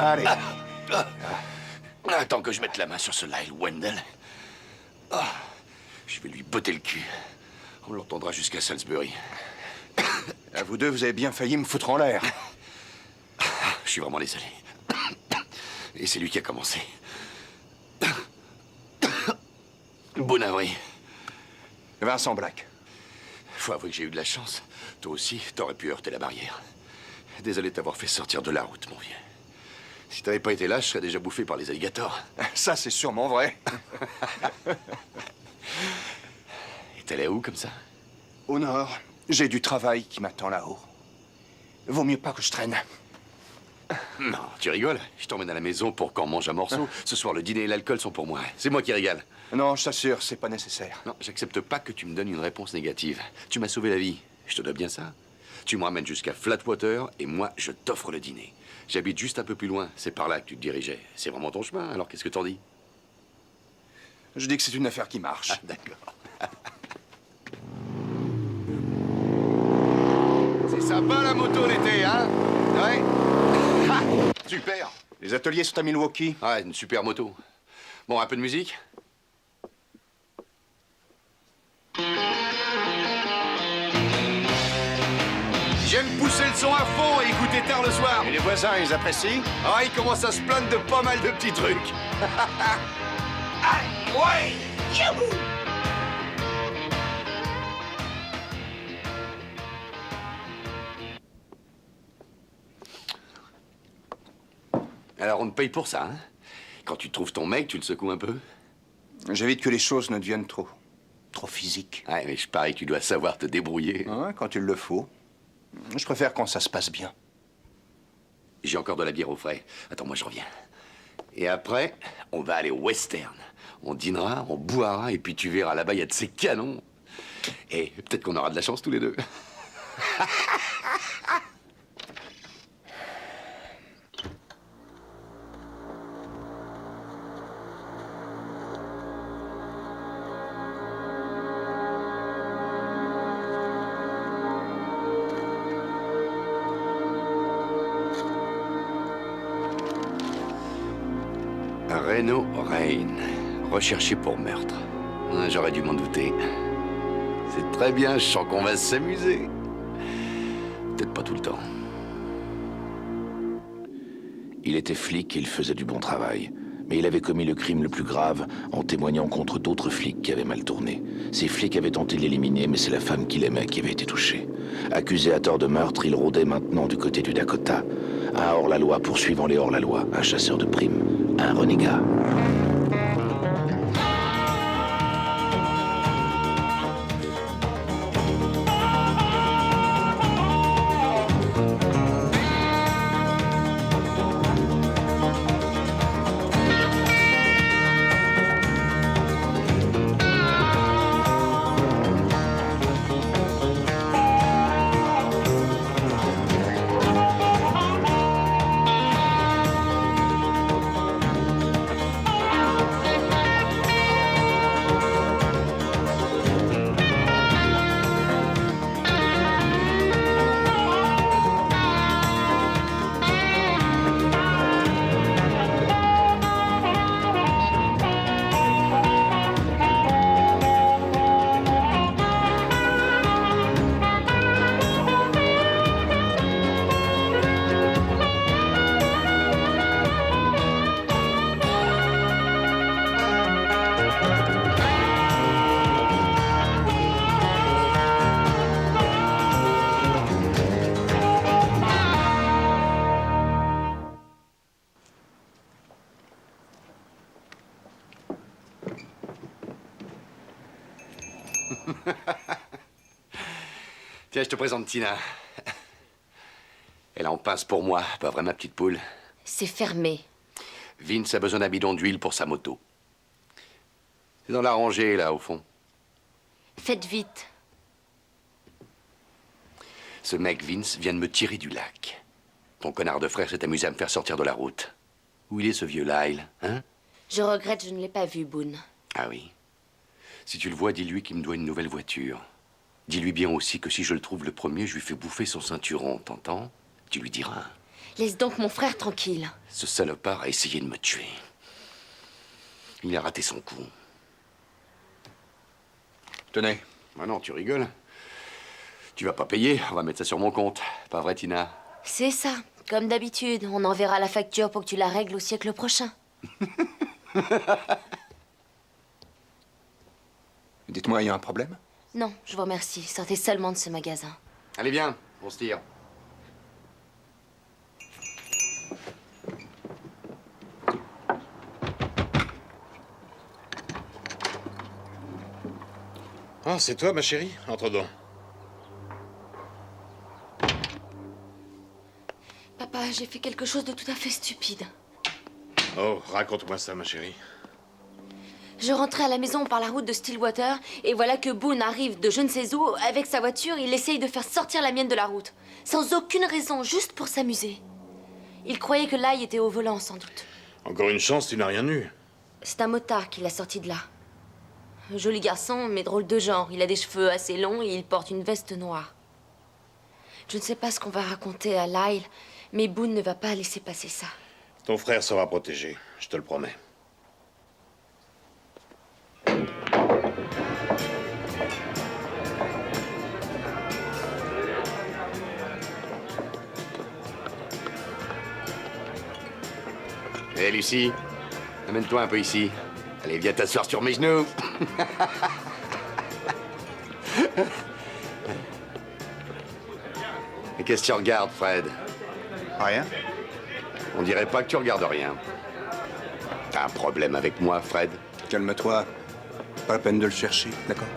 Allez. Attends que je mette la main sur ce Lyle Wendell. Je vais lui botter le cul. On l'entendra jusqu'à Salisbury. À vous deux, vous avez bien failli me foutre en l'air. Je suis vraiment désolé. Et c'est lui qui a commencé. Bon avril. Vincent Black. Faut avouer que j'ai eu de la chance. Toi aussi, t'aurais pu heurter la barrière. Désolé de t'avoir fait sortir de la route, mon vieux. Si t'avais pas été là, je serais déjà bouffé par les alligators. Ça, c'est sûrement vrai. Et t'allais où, comme ça? Au nord, j'ai du travail qui m'attend là-haut. Vaut mieux pas que je traîne. Non, tu rigoles. Je t'emmène à la maison pour qu'on mange un morceau. Ce soir, le dîner et l'alcool sont pour moi. C'est moi qui régale. Non, je t'assure, c'est pas nécessaire. Non, j'accepte pas que tu me donnes une réponse négative. Tu m'as sauvé la vie. Je te dois bien ça. Tu me ramènes jusqu'à Flatwater et moi, je t'offre le dîner. J'habite juste un peu plus loin. C'est par là que tu te dirigeais. C'est vraiment ton chemin, alors qu'est-ce que t'en dis? Je dis que c'est une affaire qui marche. Ah, d'accord. C'est sympa la moto l'été, hein? Ouais. Ah, super. Les ateliers sont à Milwaukee. Ouais, une super moto. Bon, un peu de musique? J'aime pousser le son à fond et écouter tard le soir. Et les voisins, ils apprécient? Ah, ils commencent à se plaindre de pas mal de petits trucs. Allez, ouais, youhou! Alors, on te paye pour ça, hein? Quand tu trouves ton mec, tu le secoues un peu? J'évite que les choses ne deviennent trop physiques. Ouais, mais je parie que tu dois savoir te débrouiller. Ouais, quand il le faut. Je préfère quand ça se passe bien. J'ai encore de la bière au frais. Attends, moi je reviens. Et après, on va aller au western. On dînera, on boira, et puis tu verras, là-bas, il y a de ces canons. Et peut-être qu'on aura de la chance tous les deux. Reno Rain, recherché pour meurtre. J'aurais dû m'en douter. C'est très bien, je sens qu'on va s'amuser. Peut-être pas tout le temps. Il était flic et il faisait du bon travail. Mais il avait commis le crime le plus grave en témoignant contre d'autres flics qui avaient mal tourné. Ces flics avaient tenté de l'éliminer, mais c'est la femme qu'il aimait qui avait été touchée. Accusé à tort de meurtre, il rôdait maintenant du côté du Dakota. Un hors-la-loi poursuivant les hors-la-loi, un chasseur de primes, un renégat. Tiens, je te présente Tina. Elle en pince pour moi, pas vrai ma petite poule? C'est fermé. Vince a besoin d'un bidon d'huile pour sa moto. C'est dans la rangée, là, au fond. Faites vite. Ce mec, Vince, vient de me tirer du lac. Ton connard de frère s'est amusé à me faire sortir de la route. Où il est, ce vieux Lyle, hein? Je regrette, je ne l'ai pas vu, Boone. Ah oui. Si tu le vois, dis-lui qu'il me doit une nouvelle voiture. Dis-lui bien aussi que si je le trouve le premier, je lui fais bouffer son ceinturon, t'entends? Tu lui diras. Laisse donc mon frère tranquille. Ce salopard a essayé de me tuer. Il a raté son coup. Tenez. Ah non, tu rigoles. Tu vas pas payer, on va mettre ça sur mon compte. Pas vrai, Tina? C'est ça. Comme d'habitude, on enverra la facture pour que tu la règles au siècle prochain. Dites-moi, il y a un problème? Non, je vous remercie. Sortez seulement de ce magasin. Allez, viens, on se tire. Ah, c'est toi, ma chérie? Entre donc. Papa, j'ai fait quelque chose de tout à fait stupide. Oh, raconte-moi ça, ma chérie. Je rentrais à la maison par la route de Stillwater, et voilà que Boone arrive de je ne sais où. Avec sa voiture, il essaye de faire sortir la mienne de la route. Sans aucune raison, juste pour s'amuser. Il croyait que l'ail était au volant, sans doute. Encore une chance, tu n'as rien eu. C'est un motard qui l'a sorti de là. Un joli garçon, mais drôle de genre. Il a des cheveux assez longs et il porte une veste noire. Je ne sais pas ce qu'on va raconter à Lyle, mais Boone ne va pas laisser passer ça. Ton frère sera protégé, je te le promets. Hé, Lucie, amène-toi un peu ici. Allez, viens t'asseoir sur mes genoux. Et qu'est-ce que tu regardes, Fred? Rien. On dirait pas que tu regardes rien. T'as un problème avec moi, Fred? Calme-toi. Pas la peine de le chercher, d'accord?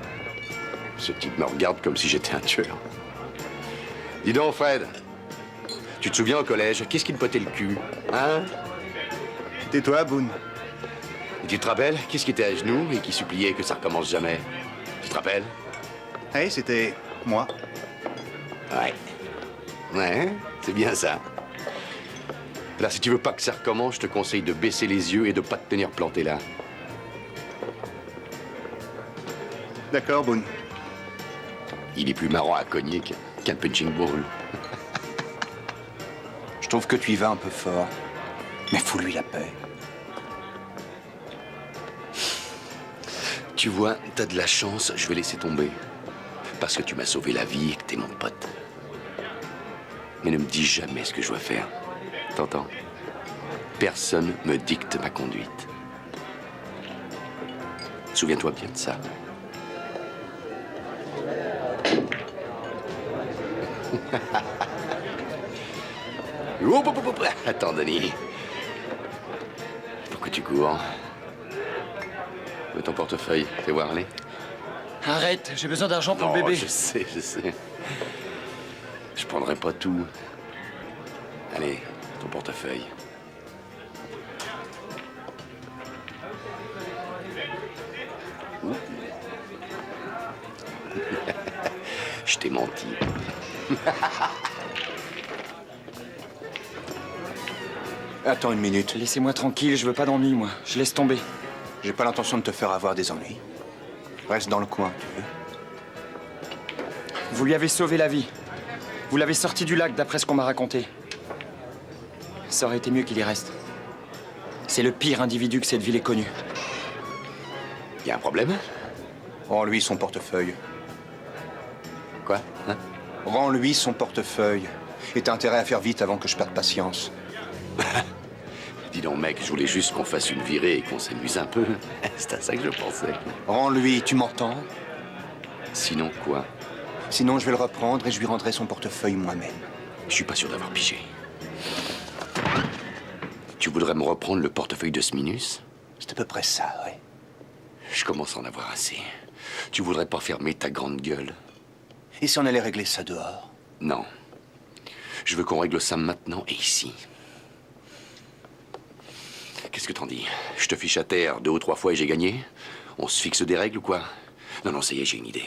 Ce type me regarde comme si j'étais un tueur. Dis donc, Fred. Tu te souviens au collège, qu'est-ce qui te potait le cul? Hein? Tais-toi, Boone. Et tu te rappelles, qu'est-ce qui était à genoux et qui suppliait que ça recommence jamais? Tu te rappelles? Hey, c'était moi. Ouais. Ouais, c'est bien ça. Là, si tu veux pas que ça recommence, je te conseille de baisser les yeux et de pas te tenir planté là. D'accord, Boone. Il est plus marrant à cogner qu'un punching ball. Je trouve que tu y vas un peu fort. Mais fous-lui la paix. Tu vois, t'as de la chance, je vais laisser tomber. Parce que tu m'as sauvé la vie et que t'es mon pote. Mais ne me dis jamais ce que je dois faire. T'entends? Personne me dicte ma conduite. Souviens-toi bien de ça. Hop, hop, hop, hop. Attends, Denis. Pourquoi tu cours? Mets ton portefeuille, fais voir, allez. Arrête, j'ai besoin d'argent pour Non, le bébé. je sais, je sais. Je prendrai pas tout. Allez, ton portefeuille. Ouh. Je t'ai menti. Attends une minute. Laissez-moi tranquille, je veux pas d'ennui, moi. Je laisse tomber. J'ai pas l'intention de te faire avoir des ennuis. Reste dans le coin, tu veux. Vous lui avez sauvé la vie. Vous l'avez sorti du lac, d'après ce qu'on m'a raconté. Ça aurait été mieux qu'il y reste. C'est le pire individu que cette ville ait connu. Y a un problème? Rends-lui son portefeuille. Quoi? Hein? Rends-lui son portefeuille. Et t'as intérêt à faire vite avant que je perde patience. Dis donc, mec, je voulais juste qu'on fasse une virée et qu'on s'amuse un peu. C'est à ça que je pensais. Rends-lui, tu m'entends? Sinon, quoi? Sinon, je vais le reprendre et je lui rendrai son portefeuille moi-même. Je suis pas sûr d'avoir pigé. Tu voudrais me reprendre le portefeuille de Sminus? C'est à peu près ça, ouais. Je commence à en avoir assez. Tu voudrais pas fermer ta grande gueule? Et si on allait régler ça dehors? Non. Je veux qu'on règle ça maintenant et ici. Qu'est-ce que t'en dis? Je te fiche à terre 2 ou 3 fois et j'ai gagné? On se fixe des règles ou quoi? Non, non, ça y est, j'ai une idée.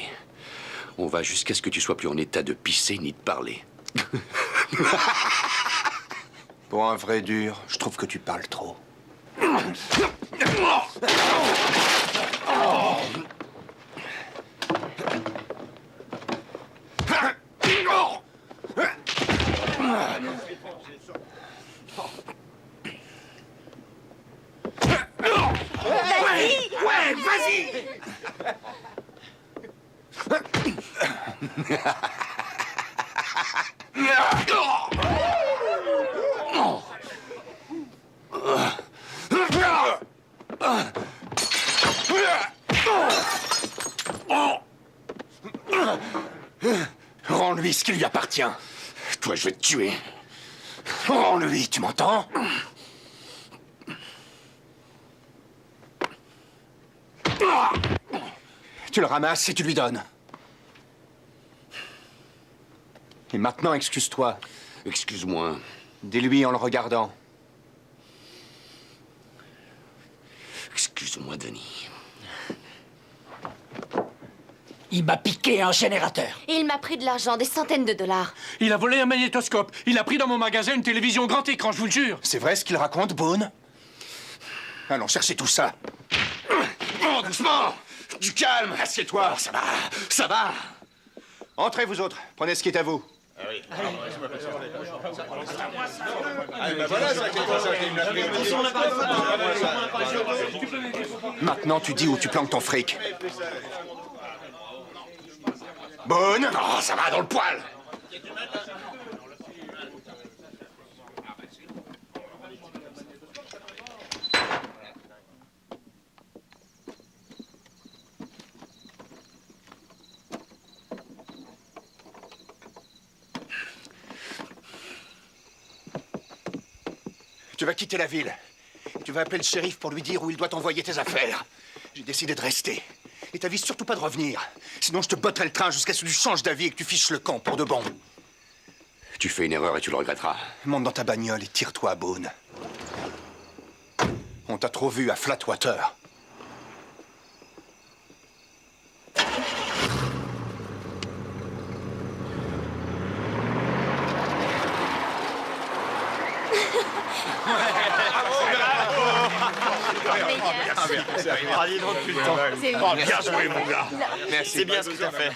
On va jusqu'à ce que tu sois plus en état de pisser ni de parler. Pour un vrai dur, je trouve que tu parles trop. Rends-lui ce qui lui appartient. Toi, je vais te tuer. Rends-lui, tu m'entends? Tu le ramasses et tu lui donnes. Et maintenant, excuse-toi. Excuse-moi. Dis-lui en le regardant. Excuse-moi, Denis. Il m'a piqué un générateur. Et il m'a pris de l'argent, des centaines de dollars. Il a volé un magnétoscope. Il a pris dans mon magasin une télévision grand écran, je vous le jure. C'est vrai ce qu'il raconte, Boone? Allons chercher tout ça. Oh, doucement! Du calme! Assieds-toi. Ça va, ça va! Entrez, vous autres. Prenez ce qui est à vous. Maintenant, tu dis où tu planques ton fric. Boone? Oh, ça va dans le poil! Tu vas quitter la ville. Tu vas appeler le shérif pour lui dire où il doit envoyer tes affaires. J'ai décidé de rester. Et t'avises surtout pas de revenir. Sinon, je te botterai le train jusqu'à ce que tu changes d'avis et que tu fiches le camp pour de bon. Tu fais une erreur et tu le regretteras. Monte dans ta bagnole et tire-toi, Boone. On t'a trop vu à Flatwater. Bien joué, mon gars. C'est bien ce que t'as fait.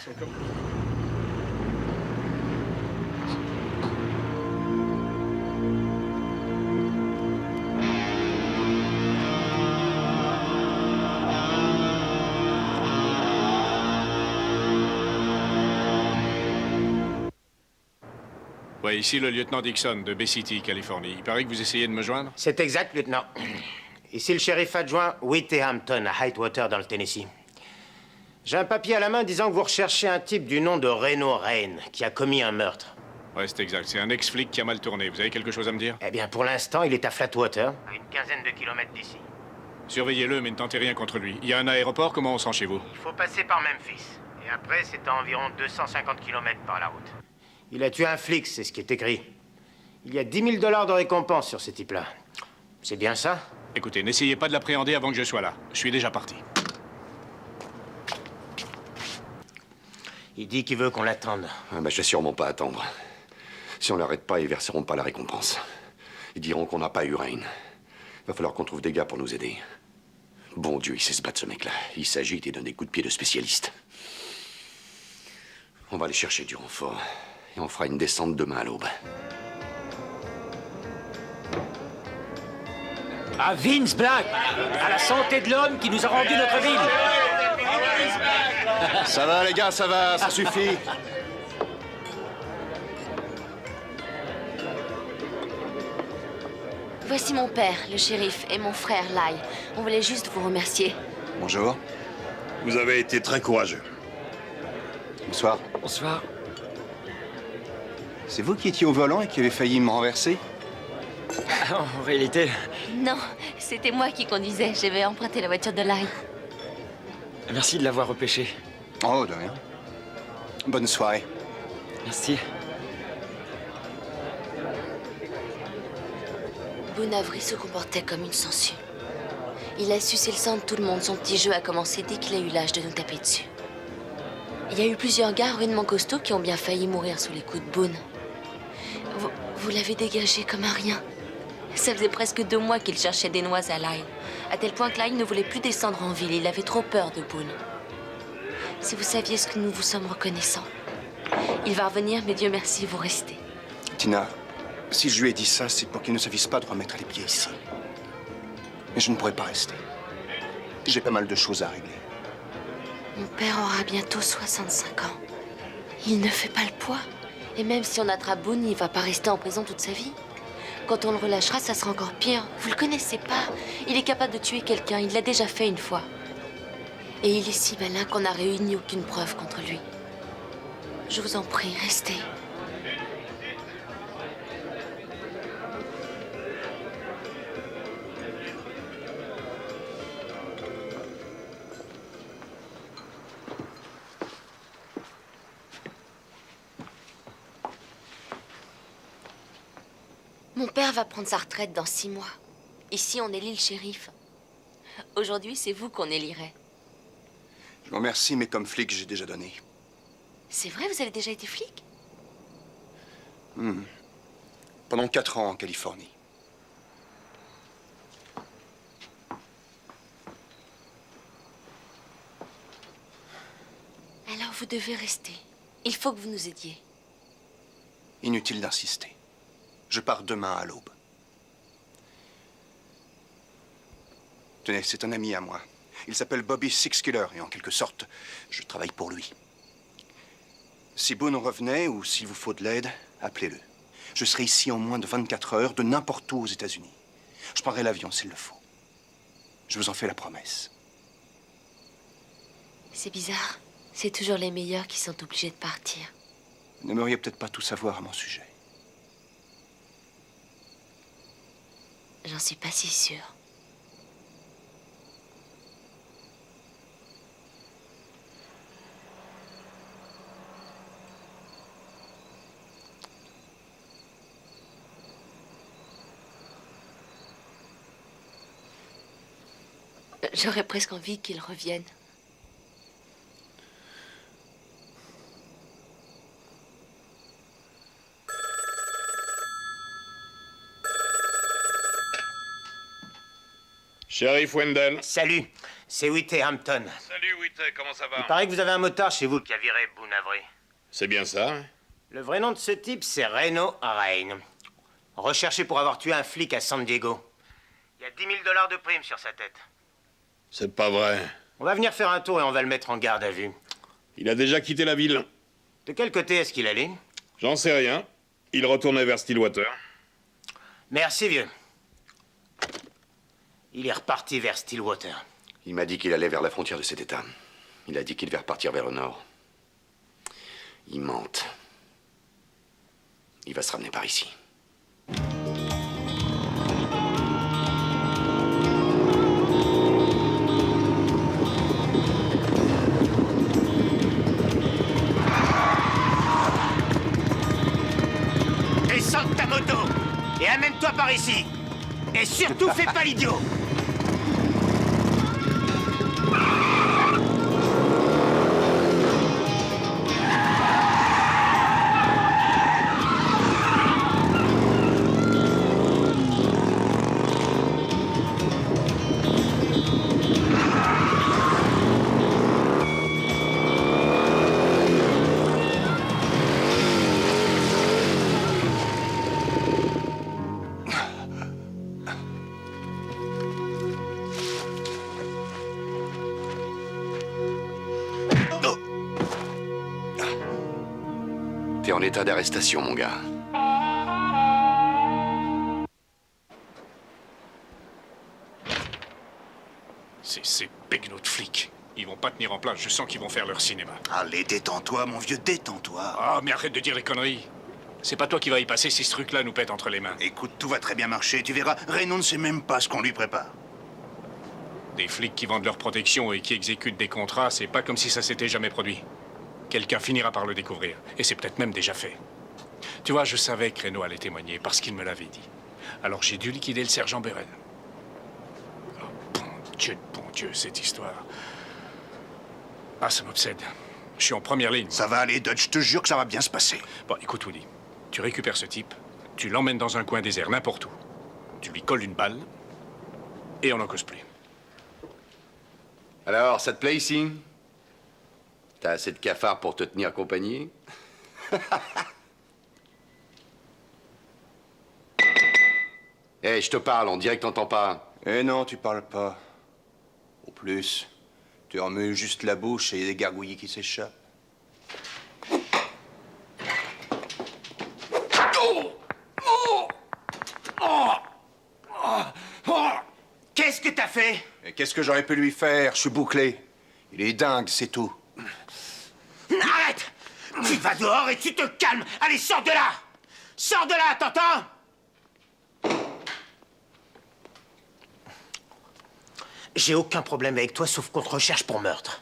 Ouais, ici le lieutenant Dixon de Bay City, Californie. Il paraît que vous essayez de me joindre? C'est exact, lieutenant. Ici le shérif adjoint Whitey Hampton à Whitewater, dans le Tennessee. J'ai un papier à la main disant que vous recherchez un type du nom de Reno Rain qui a commis un meurtre. Ouais, c'est exact. C'est un ex-flic qui a mal tourné. Vous avez quelque chose à me dire? Eh bien, pour l'instant, il est à Flatwater, à une quinzaine de kilomètres d'ici. Surveillez-le, mais ne tentez rien contre lui. Il y a un aéroport, comment on sent chez vous? Il faut passer par Memphis. Et après, c'est à environ 250 kilomètres par la route. Il a tué un flic, c'est ce qui est écrit. Il y a 10 000 $ de récompense sur ce type-là. C'est bien ça? Écoutez, n'essayez pas de l'appréhender avant que je sois là. Je suis déjà parti. Il dit qu'il veut qu'on l'attende. Ah bah, je vais sûrement pas attendre. Si on l'arrête pas, ils verseront pas la récompense. Ils diront qu'on n'a pas eu Rain. Va falloir qu'on trouve des gars pour nous aider. Bon Dieu, il sait se battre, ce mec-là. Il s'agite et donne des coups de pied de spécialiste. On va aller chercher du renfort. Et on fera une descente demain à l'aube. À Vince Black, à la santé de l'homme qui nous a rendu notre ville. Ça va, les gars, ça va, ça suffit. Voici mon père, le shérif, et mon frère, Lai. On voulait juste vous remercier. Bonjour. Vous avez été très courageux. Bonsoir. Bonsoir. C'est vous qui étiez au volant et qui avez failli me renverser? En réalité, Non, c'était moi qui conduisais. J'avais emprunté la voiture de Lai. merci de l'avoir repêché. Oh, de rien. Bonne soirée. Merci. Boone Avery se comportait comme une sangsue. Il a sucé le sang de tout le monde. Son petit jeu a commencé dès qu'il a eu l'âge de nous taper dessus. Il y a eu plusieurs gars ruinement costauds qui ont bien failli mourir sous les coups de Boone. Vous l'avez dégagé comme un rien. Ça faisait presque 2 mois qu'il cherchait des noix à Lyle. À tel point que Lyle ne voulait plus descendre en ville. Il avait trop peur de Boone. Si vous saviez ce que nous vous sommes reconnaissants. Il va revenir, mais Dieu merci, vous restez. Tina, si je lui ai dit ça, c'est pour qu'il ne s'avise pas de remettre les pieds ici. Mais je ne pourrai pas rester. J'ai pas mal de choses à régler. Mon père aura bientôt 65 ans. Il ne fait pas le poids. Et même si on attrape Boone, il va pas rester en prison toute sa vie. Quand on le relâchera, ça sera encore pire. Vous le connaissez pas. Il est capable de tuer quelqu'un. Il l'a déjà fait une fois. Et il est si malin qu'on n'a réuni aucune preuve contre lui. Je vous en prie, restez. Mon père va prendre sa retraite dans 6 mois. Ici, on élit le shérif. Aujourd'hui, c'est vous qu'on élirait. Je vous remercie, mais comme flic, j'ai déjà donné. C'est vrai, vous avez déjà été flic? Pendant 4 ans en Californie. Alors vous devez rester. Il faut que vous nous aidiez. Inutile d'insister. Je pars demain à l'aube. Tenez, c'est un ami à moi. Il s'appelle Bobby Sixkiller et en quelque sorte, je travaille pour lui. Si Boone revenait ou s'il vous faut de l'aide, appelez-le. Je serai ici en moins de 24 heures, de n'importe où aux États-Unis. Je prendrai l'avion s'il le faut. Je vous en fais la promesse. C'est bizarre. C'est toujours les meilleurs qui sont obligés de partir. Vous n'aimeriez peut-être pas tout savoir à mon sujet. J'en suis pas si sûre. J'aurais presque envie qu'il revienne. Shérif Wendell. Salut, c'est Whitey Hampton. Salut Whitey, comment ça va? Il paraît que vous avez un motard chez vous qui a viré Boone Avery. C'est bien ça, hein? Le vrai nom de ce type, c'est Reno Rain. Recherché pour avoir tué un flic à San Diego. Il y a 10 000 $ de prime sur sa tête. C'est pas vrai. On va venir faire un tour et on va le mettre en garde à vue. Il a déjà quitté la ville. De quel côté est-ce qu'il allait? J'en sais rien. Il retournait vers Stillwater. Merci, vieux. Il est reparti vers Stillwater. Il m'a dit qu'il allait vers la frontière de cet État. Il a dit qu'il devait repartir vers le nord. Il mente. Il va se ramener par ici. Descends de ta moto et amène-toi par ici. Et surtout, fais pas l'idiot. T'es en état d'arrestation, mon gars. Ces pégnots de flics. Ils vont pas tenir en place, je sens qu'ils vont faire leur cinéma. Allez, détends-toi, mon vieux, détends-toi. Ah, mais arrête de dire les conneries. C'est pas toi qui vas y passer si ce truc-là nous pète entre les mains. Écoute, tout va très bien marcher, tu verras. Reno ne sait même pas ce qu'on lui prépare. Des flics qui vendent leur protection et qui exécutent des contrats, c'est pas comme si ça s'était jamais produit. Quelqu'un finira par le découvrir, et c'est peut-être même déjà fait. Tu vois, je savais que Reno allait témoigner parce qu'il me l'avait dit. Alors j'ai dû liquider le sergent Beryl. Oh, bon Dieu, cette histoire. Ah, ça m'obsède. Je suis en première ligne. Ça va aller, Dodge, je te jure que ça va bien se passer. Bon, écoute, Woody. Tu récupères ce type, tu l'emmènes dans un coin désert, n'importe où. Tu lui colles une balle, et on n'en cause plus. Alors, ça te plaît ici? T'as assez de cafards pour te tenir compagnie? Hé, je te parle, on dirait que t'entends pas. Eh non, tu parles pas. Au plus, tu remues juste la bouche et il y a des gargouillis qui s'échappent. qu'est-ce que j'aurais pu lui faire? Je suis bouclé. Il est dingue, c'est tout. Arrête! Tu vas dehors et tu te calmes! Allez, sors de là! Sors de là, t'entends? J'ai aucun problème avec toi, sauf qu'on te recherche pour meurtre.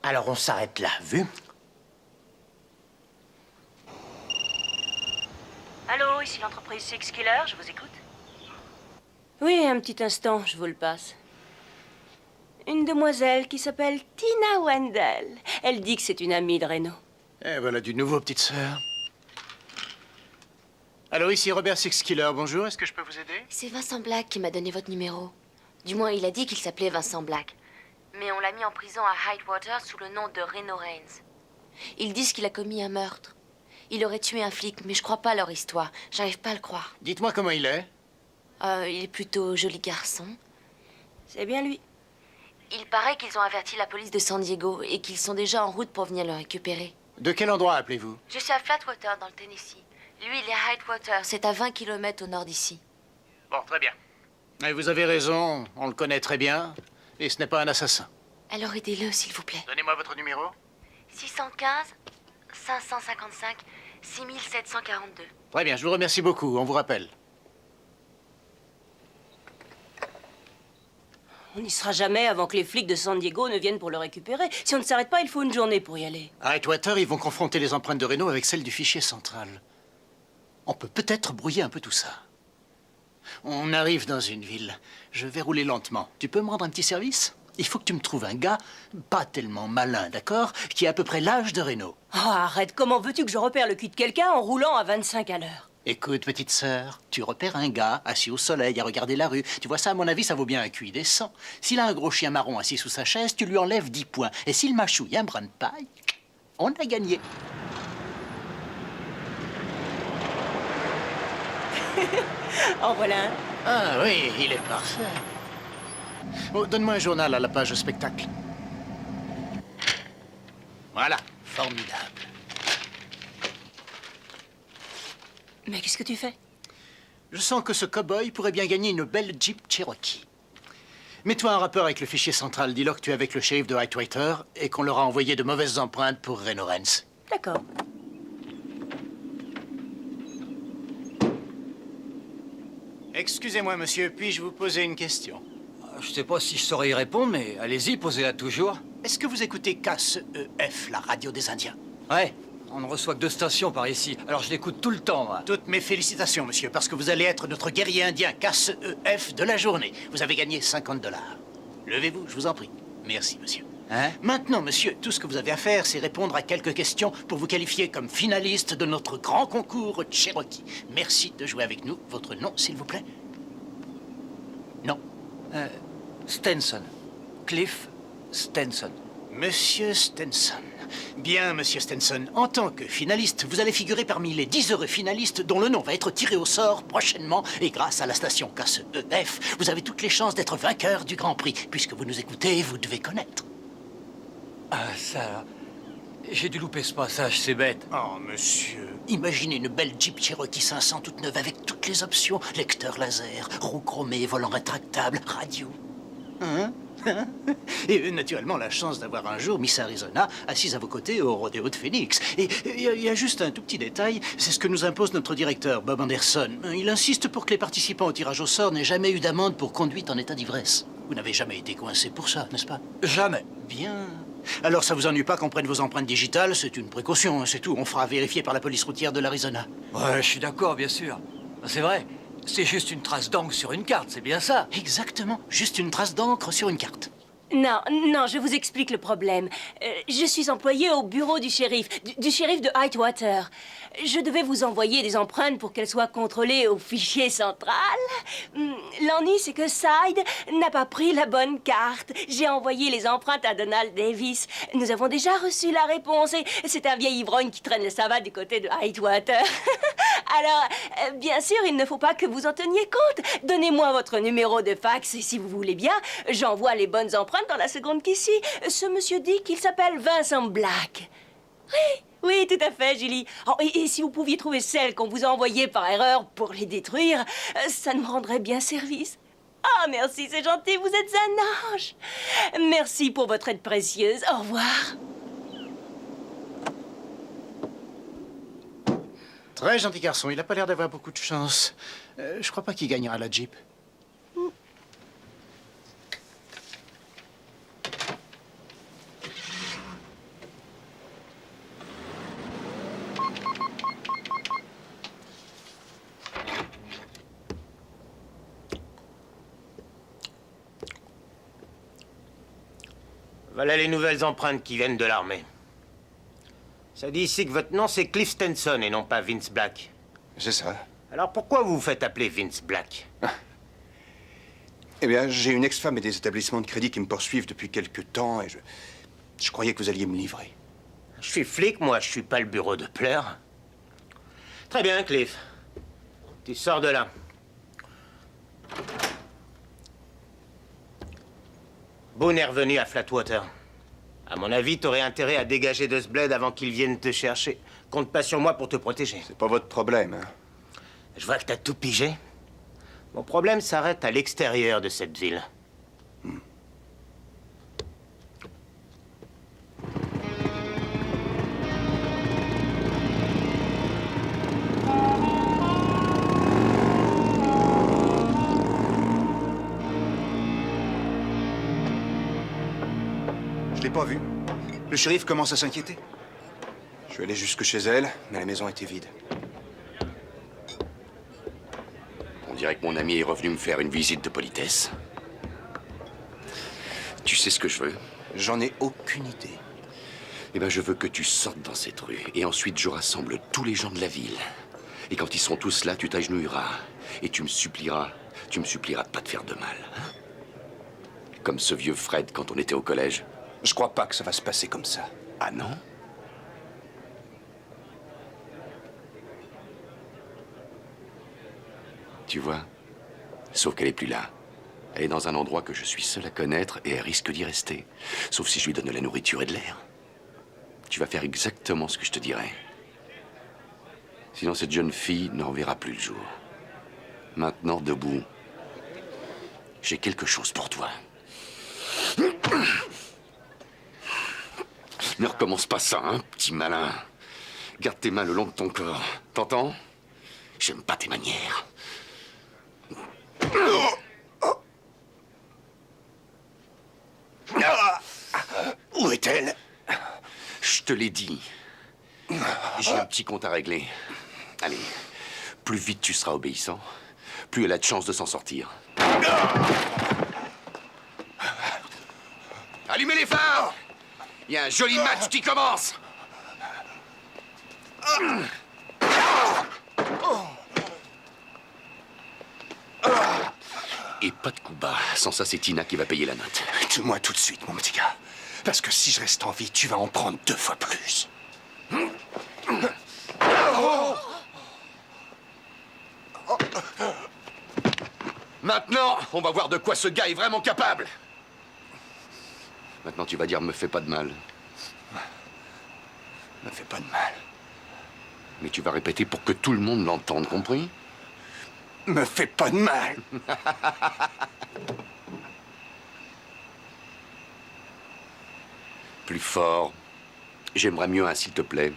Alors on s'arrête là, vu? Allô, ici l'entreprise Six Killer, je vous écoute. Oui, un petit instant, je vous le passe. Une demoiselle qui s'appelle Tina Wendell. Elle dit que c'est une amie de Reno. Eh, voilà du nouveau, petite sœur. Allô, ici Robert Six Killer, bonjour, est-ce que je peux vous aider? C'est Vincent Black qui m'a donné votre numéro. Du moins, il a dit qu'il s'appelait Vincent Black. Mais on l'a mis en prison à Hidewater sous le nom de Reno Raines. Ils disent qu'il a commis un meurtre. Il aurait tué un flic, mais je crois pas à leur histoire. J'arrive pas à le croire. Dites-moi comment il est. Il est plutôt joli garçon. C'est bien lui. Il paraît qu'ils ont averti la police de San Diego et qu'ils sont déjà en route pour venir le récupérer. De quel endroit appelez-vous? Je suis à Flatwater, dans le Tennessee. Lui, il est à Hidewater. C'est à 20 km au nord d'ici. Bon, très bien. Et vous avez raison, on le connaît très bien. Et ce n'est pas un assassin. Alors aidez-le, s'il vous plaît. Donnez-moi votre numéro. 615 555 6742. Très bien, je vous remercie beaucoup, on vous rappelle. On n'y sera jamais avant que les flics de San Diego ne viennent pour le récupérer. Si on ne s'arrête pas, il faut une journée pour y aller. À Hidewater, ils vont confronter les empreintes de Reno avec celles du fichier central. On peut peut-être brouiller un peu tout ça. On arrive dans une ville. Je vais rouler lentement. Tu peux me rendre un petit service? Il faut que tu me trouves un gars, pas tellement malin, d'accord, qui a à peu près l'âge de Reno. Oh, arrête, comment veux-tu que je repère le cul de quelqu'un en roulant à 25 à l'heure? Écoute, petite sœur, tu repères un gars assis au soleil à regarder la rue. Tu vois ça, à mon avis, ça vaut bien un QI décent. S'il a un gros chien marron assis sous sa chaise, tu lui enlèves 10 points. Et s'il mâchouille un brin de paille, on a gagné. En voilà un. Ah oui, il est parfait. Oh, donne-moi un journal à la page spectacle. Voilà, formidable. Mais qu'est-ce que tu fais? Je sens que ce cow-boy pourrait bien gagner une belle Jeep Cherokee. Mets-toi en rapport avec le fichier central. Dis-leur que tu es avec le shérif de Hidewater et qu'on leur a envoyé de mauvaises empreintes pour Reno Raines. D'accord. Excusez-moi, monsieur, puis-je vous poser une question? Je sais pas si je saurais y répondre, mais allez-y, posez-la toujours. Est-ce que vous écoutez KCEF, la radio des Indiens? Ouais, on ne reçoit que 2 stations par ici, alors je l'écoute tout le temps, moi. Toutes mes félicitations, monsieur, parce que vous allez être notre guerrier indien KCEF de la journée. Vous avez gagné 50 $. Levez-vous, je vous en prie. Merci, monsieur. Hein? Maintenant, monsieur, tout ce que vous avez à faire, c'est répondre à quelques questions pour vous qualifier comme finaliste de notre grand concours Cherokee. Merci de jouer avec nous. Votre nom, s'il vous plaît? Non. Stenson. Cliff Stenson. Monsieur Stenson. Bien, monsieur Stenson. En tant que finaliste, vous allez figurer parmi les 10 heureux finalistes dont le nom va être tiré au sort prochainement. Et grâce à la station KCEF, vous avez toutes les chances d'être vainqueur du Grand Prix. Puisque vous nous écoutez, vous devez connaître. Ah, ça... J'ai dû louper ce passage, c'est bête. Oh, monsieur. Imaginez une belle Jeep Cherokee 500 toute neuve avec toutes les options. Lecteur laser, roue chromée, volant rétractable, radio. Hein? Et naturellement, la chance d'avoir un jour Miss Arizona assise à vos côtés au rodéo de Phoenix. Et il y a juste un tout petit détail, c'est ce que nous impose notre directeur, Bob Anderson. Il insiste pour que les participants au tirage au sort n'aient jamais eu d'amende pour conduite en état d'ivresse. Vous n'avez jamais été coincé pour ça, n'est-ce pas? Jamais. Bien. Alors ça vous ennuie pas qu'on prenne vos empreintes digitales? C'est une précaution, hein, c'est tout. On fera vérifier par la police routière de l'Arizona. Ouais, je suis d'accord, bien sûr. C'est vrai. C'est juste une trace d'encre sur une carte, c'est bien ça? Exactement. Juste une trace d'encre sur une carte. Non, non, je vous explique le problème. Je suis employée au bureau du shérif, du shérif de Hidewater. Je devais vous envoyer des empreintes pour qu'elles soient contrôlées au fichier central. L'ennui, c'est que Side n'a pas pris la bonne carte. J'ai envoyé les empreintes à Donald Davis. Nous avons déjà reçu la réponse et c'est un vieil ivrogne qui traîne le savate du côté de Hidewater. Alors, bien sûr, il ne faut pas que vous en teniez compte. Donnez-moi votre numéro de fax et si vous voulez bien, j'envoie les bonnes empreintes dans la seconde qui suit. Ce monsieur dit qu'il s'appelle Vincent Black. Oui, oui, tout à fait, Julie. Oh, et si vous pouviez trouver celles qu'on vous a envoyées par erreur pour les détruire, ça nous rendrait bien service. Ah, merci, c'est gentil, vous êtes un ange. Merci pour votre aide précieuse. Au revoir. Très gentil garçon, il a pas l'air d'avoir beaucoup de chance. Je crois pas qu'il gagnera la Jeep. Voilà les nouvelles empreintes qui viennent de l'armée. Ça dit ici que votre nom, c'est Cliff Stenson et non pas Vince Black. C'est ça. Alors pourquoi vous vous faites appeler Vince Black? Eh bien, j'ai une ex-femme et des établissements de crédit qui me poursuivent depuis quelque temps et je croyais que vous alliez me livrer. Je suis flic, moi, je suis pas le bureau de pleurs. Très bien, Cliff. Tu sors de là. Boone est revenu à Flatwater. À mon avis, t'aurais intérêt à dégager de ce bled avant qu'il vienne te chercher. Compte pas sur moi pour te protéger. C'est pas votre problème, hein. Je vois que t'as tout pigé. Mon problème s'arrête à l'extérieur de cette ville. Je l'ai pas vue. Le shérif commence à s'inquiéter. Je suis allé jusque chez elle, mais la maison était vide. On dirait que mon ami est revenu me faire une visite de politesse. Tu sais ce que je veux? J'en ai aucune idée. Eh bien, je veux que tu sortes dans cette rue. Et ensuite, je rassemble tous les gens de la ville. Et quand ils seront tous là, tu t'agenouilleras. Et tu me supplieras de pas te faire de mal. Hein? Comme ce vieux Fred quand on était au collège. Je crois pas que ça va se passer comme ça. Ah non? Tu vois? Sauf qu'elle est plus là. Elle est dans un endroit que je suis seul à connaître et elle risque d'y rester. Sauf si je lui donne de la nourriture et de l'air. Tu vas faire exactement ce que je te dirai. Sinon, cette jeune fille n'en verra plus le jour. Maintenant, debout. J'ai quelque chose pour toi. Ne recommence pas ça, hein, petit malin. Garde tes mains le long de ton corps. T'entends? J'aime pas tes manières. Où est-elle? Je te l'ai dit. J'ai un petit compte à régler. Allez, plus vite tu seras obéissant, plus elle a de chances de s'en sortir. Allumez les phares! Il y a un joli match qui commence! Et pas de coup bas. Sans ça, c'est Tina qui va payer la note. Tue-moi tout de suite, mon petit gars. Parce que si je reste en vie, tu vas en prendre 2 fois plus. Maintenant, on va voir de quoi ce gars est vraiment capable. Maintenant, tu vas dire, me fais pas de mal. Me fais pas de mal. Mais tu vas répéter pour que tout le monde l'entende, compris? Me fais pas de mal. Plus fort. J'aimerais mieux un s'il te plaît.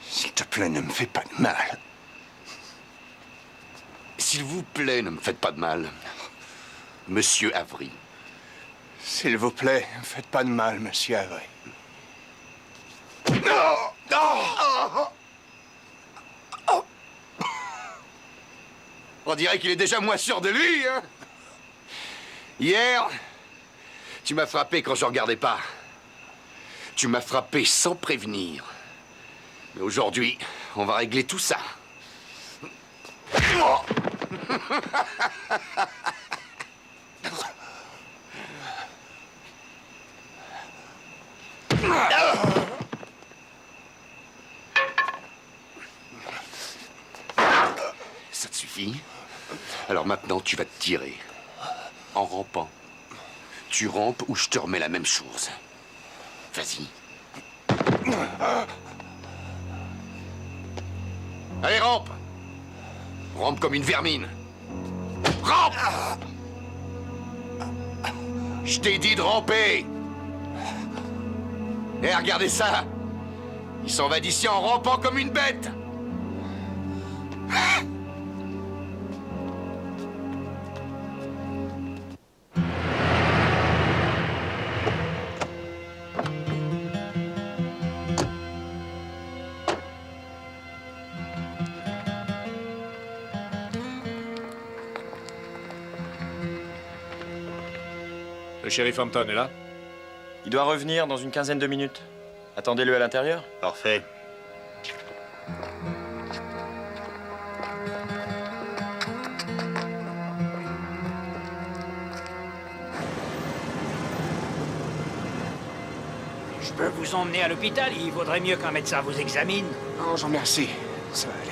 S'il te plaît, ne me fais pas de mal. S'il vous plaît, ne me faites pas de mal. Monsieur Avery. S'il vous plaît, ne me faites pas de mal, monsieur Avery. Non! Non! On dirait qu'il est déjà moins sûr de lui, hein? Hier, tu m'as frappé quand je regardais pas. Tu m'as frappé sans prévenir. Mais aujourd'hui, on va régler tout ça. Ça te suffit? Alors maintenant, tu vas te tirer. En rampant. Tu rampes ou je te remets la même chose. Vas-y. Allez, rampe! Rampe comme une vermine. Rampe! Je t'ai dit de ramper. Et regardez ça. Il s'en va d'ici en rampant comme une bête. Le shérif Hampton est là? Il doit revenir dans une quinzaine de minutes. Attendez-le à l'intérieur. Parfait. Je peux vous emmener à l'hôpital. Il vaudrait mieux qu'un médecin vous examine. Non, j'en remercie. Ça va aller.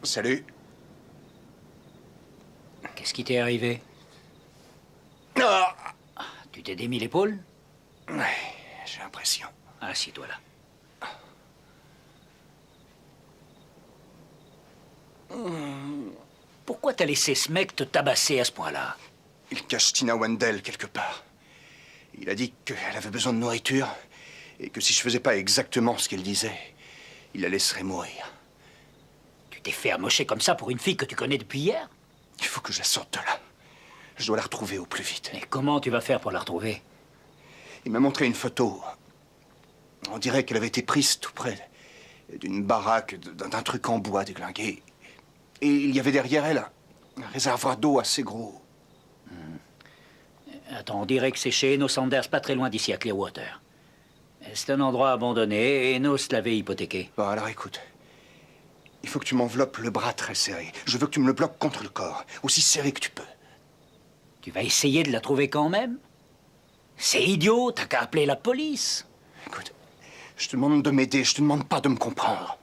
Salut. Qu'est-ce qui t'est arrivé? Ah, Tu t'es démis l'épaule? ouais, j'ai l'impression. Assieds-toi là. Pourquoi t'as laissé ce mec te tabasser à ce point-là? Il cache Tina Wendell quelque part. Il a dit qu'elle avait besoin de nourriture et que si je faisais pas exactement ce qu'elle disait, il la laisserait mourir. Tu t'es fait amocher comme ça pour une fille que tu connais depuis hier? Il faut que je la sorte de là. Je dois la retrouver au plus vite. Et comment tu vas faire pour la retrouver? Il m'a montré une photo. On dirait qu'elle avait été prise tout près d'une baraque, d'un truc en bois déglingué. Et il y avait derrière elle un réservoir d'eau assez gros. Attends, on dirait que c'est chez Enos Sanders, pas très loin d'ici, à Clearwater. C'est un endroit abandonné, et Enos l'avait hypothéqué. Bon, alors écoute. Il faut que tu m'enveloppes le bras très serré. Je veux que tu me le bloques contre le corps, aussi serré que tu peux. Tu vas essayer de la trouver quand même? C'est idiot, t'as qu'à appeler la police. Écoute, je te demande de m'aider, je te demande pas de me comprendre.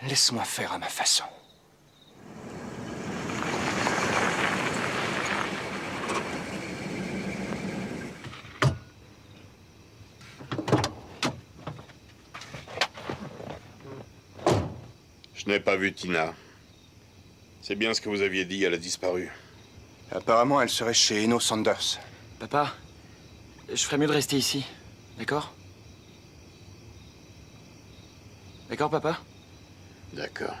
Laisse-moi faire à ma façon. Je n'ai pas vu Tina. C'est bien ce que vous aviez dit, elle a disparu. Apparemment, elle serait chez Enos Sanders. Papa, je ferais mieux de rester ici. D'accord? D'accord, papa? D'accord.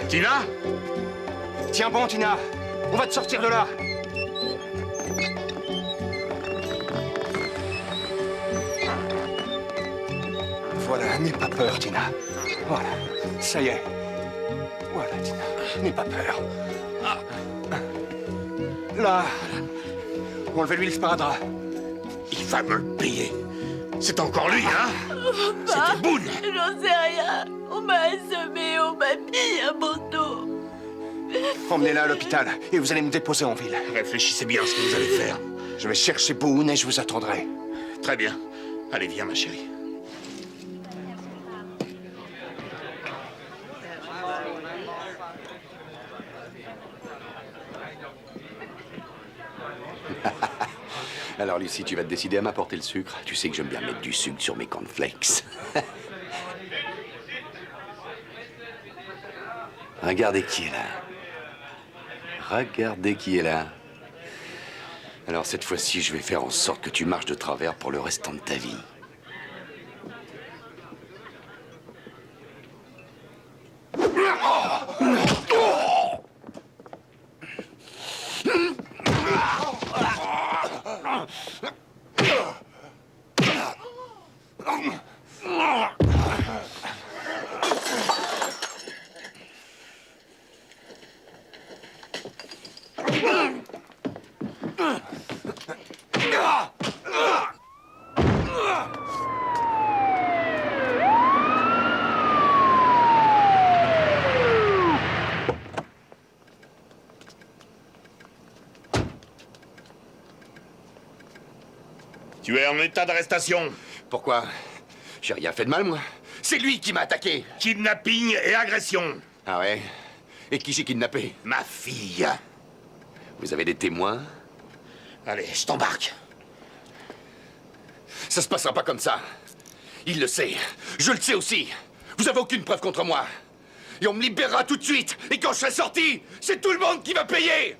Tina? Tiens bon, Tina. On va te sortir de là. Voilà, n'aie pas peur, Tina. Voilà, ça y est. Voilà, Tina, n'aie pas peur. Là, enlevez-lui le sparadrap. Il va me le payer. C'est encore lui, hein? C'était Boone. J'en sais rien. On m'a assommé, on m'a mis un bandeau. Emmenez-la à l'hôpital et vous allez me déposer en ville. Réfléchissez bien à ce que vous allez faire. Je vais chercher Boone et je vous attendrai. Très bien. Allez, viens, ma chérie. Alors, Lucie, tu vas te décider à m'apporter le sucre. Tu sais que j'aime bien mettre du sucre sur mes cornflakes. Regardez qui est là. Regardez qui est là. Alors cette fois-ci, je vais faire en sorte que tu marches de travers pour le restant de ta vie. Tu es en état d'arrestation. Pourquoi? J'ai rien fait de mal, moi. C'est lui qui m'a attaqué. Kidnapping et agression. Ah ouais? Et qui j'ai kidnappé? Ma fille. Vous avez des témoins? Allez, je t'embarque. Ça se passera pas comme ça. Il le sait. Je le sais aussi. Vous avez aucune preuve contre moi. Et on me libérera tout de suite. Et quand je serai sorti, c'est tout le monde qui va payer.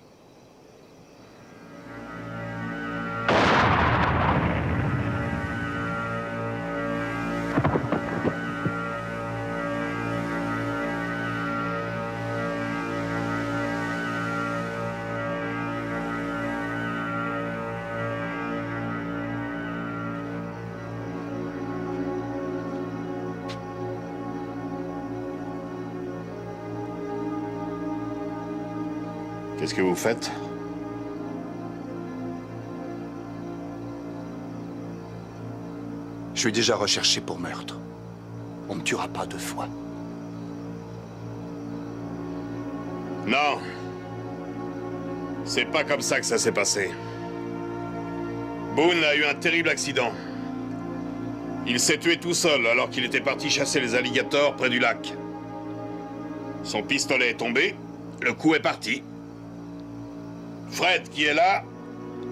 Qu'est-ce que vous faites? Je suis déjà recherché pour meurtre. On me tuera pas 2 fois. Non. C'est pas comme ça que ça s'est passé. Boone a eu un terrible accident. Il s'est tué tout seul alors qu'il était parti chasser les alligators près du lac. Son pistolet est tombé, le coup est parti. Fred, qui est là,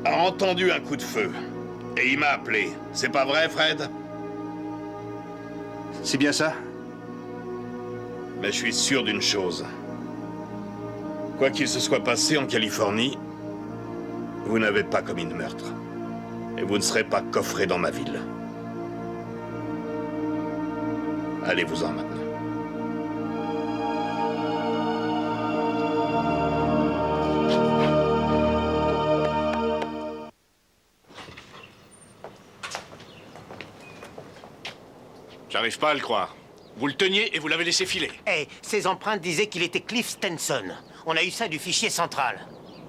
a entendu un coup de feu. Et il m'a appelé. C'est pas vrai, Fred? C'est bien ça? Mais je suis sûr d'une chose. Quoi qu'il se soit passé en Californie, vous n'avez pas commis de meurtre. Et vous ne serez pas coffré dans ma ville. Allez-vous-en maintenant. J'arrive pas à le croire. Vous le teniez et vous l'avez laissé filer. Hé, ces empreintes disaient qu'il était Cliff Stenson. On a eu ça du fichier central.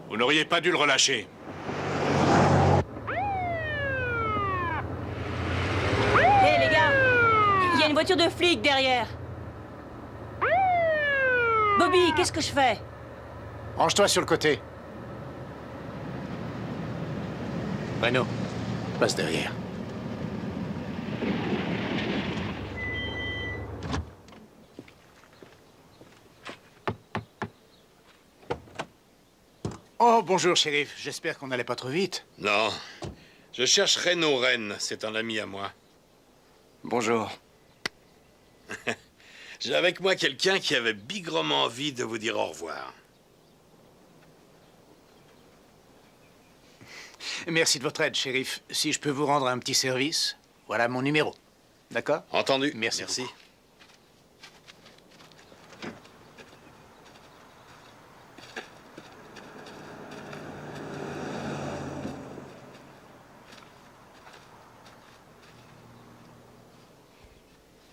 Vous n'auriez pas dû le relâcher. Hé, les gars, il y a une voiture de flic derrière. Bobby, qu'est-ce que je fais? Range-toi sur le côté. Reno, passe derrière. Oh, bonjour, shérif. J'espère qu'on n'allait pas trop vite. Non. Je cherche Reno Rennes. C'est un ami à moi. Bonjour. J'ai avec moi quelqu'un qui avait bigrement envie de vous dire au revoir. Merci de votre aide, shérif. Si je peux vous rendre un petit service, voilà mon numéro. D'accord? Entendu. Merci.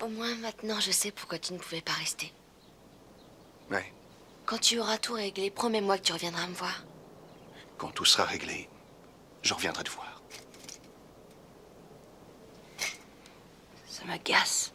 Au moins, maintenant, je sais pourquoi tu ne pouvais pas rester. Ouais. Quand tu auras tout réglé, promets-moi que tu reviendras me voir. Quand tout sera réglé, je reviendrai te voir. Ça m'agace.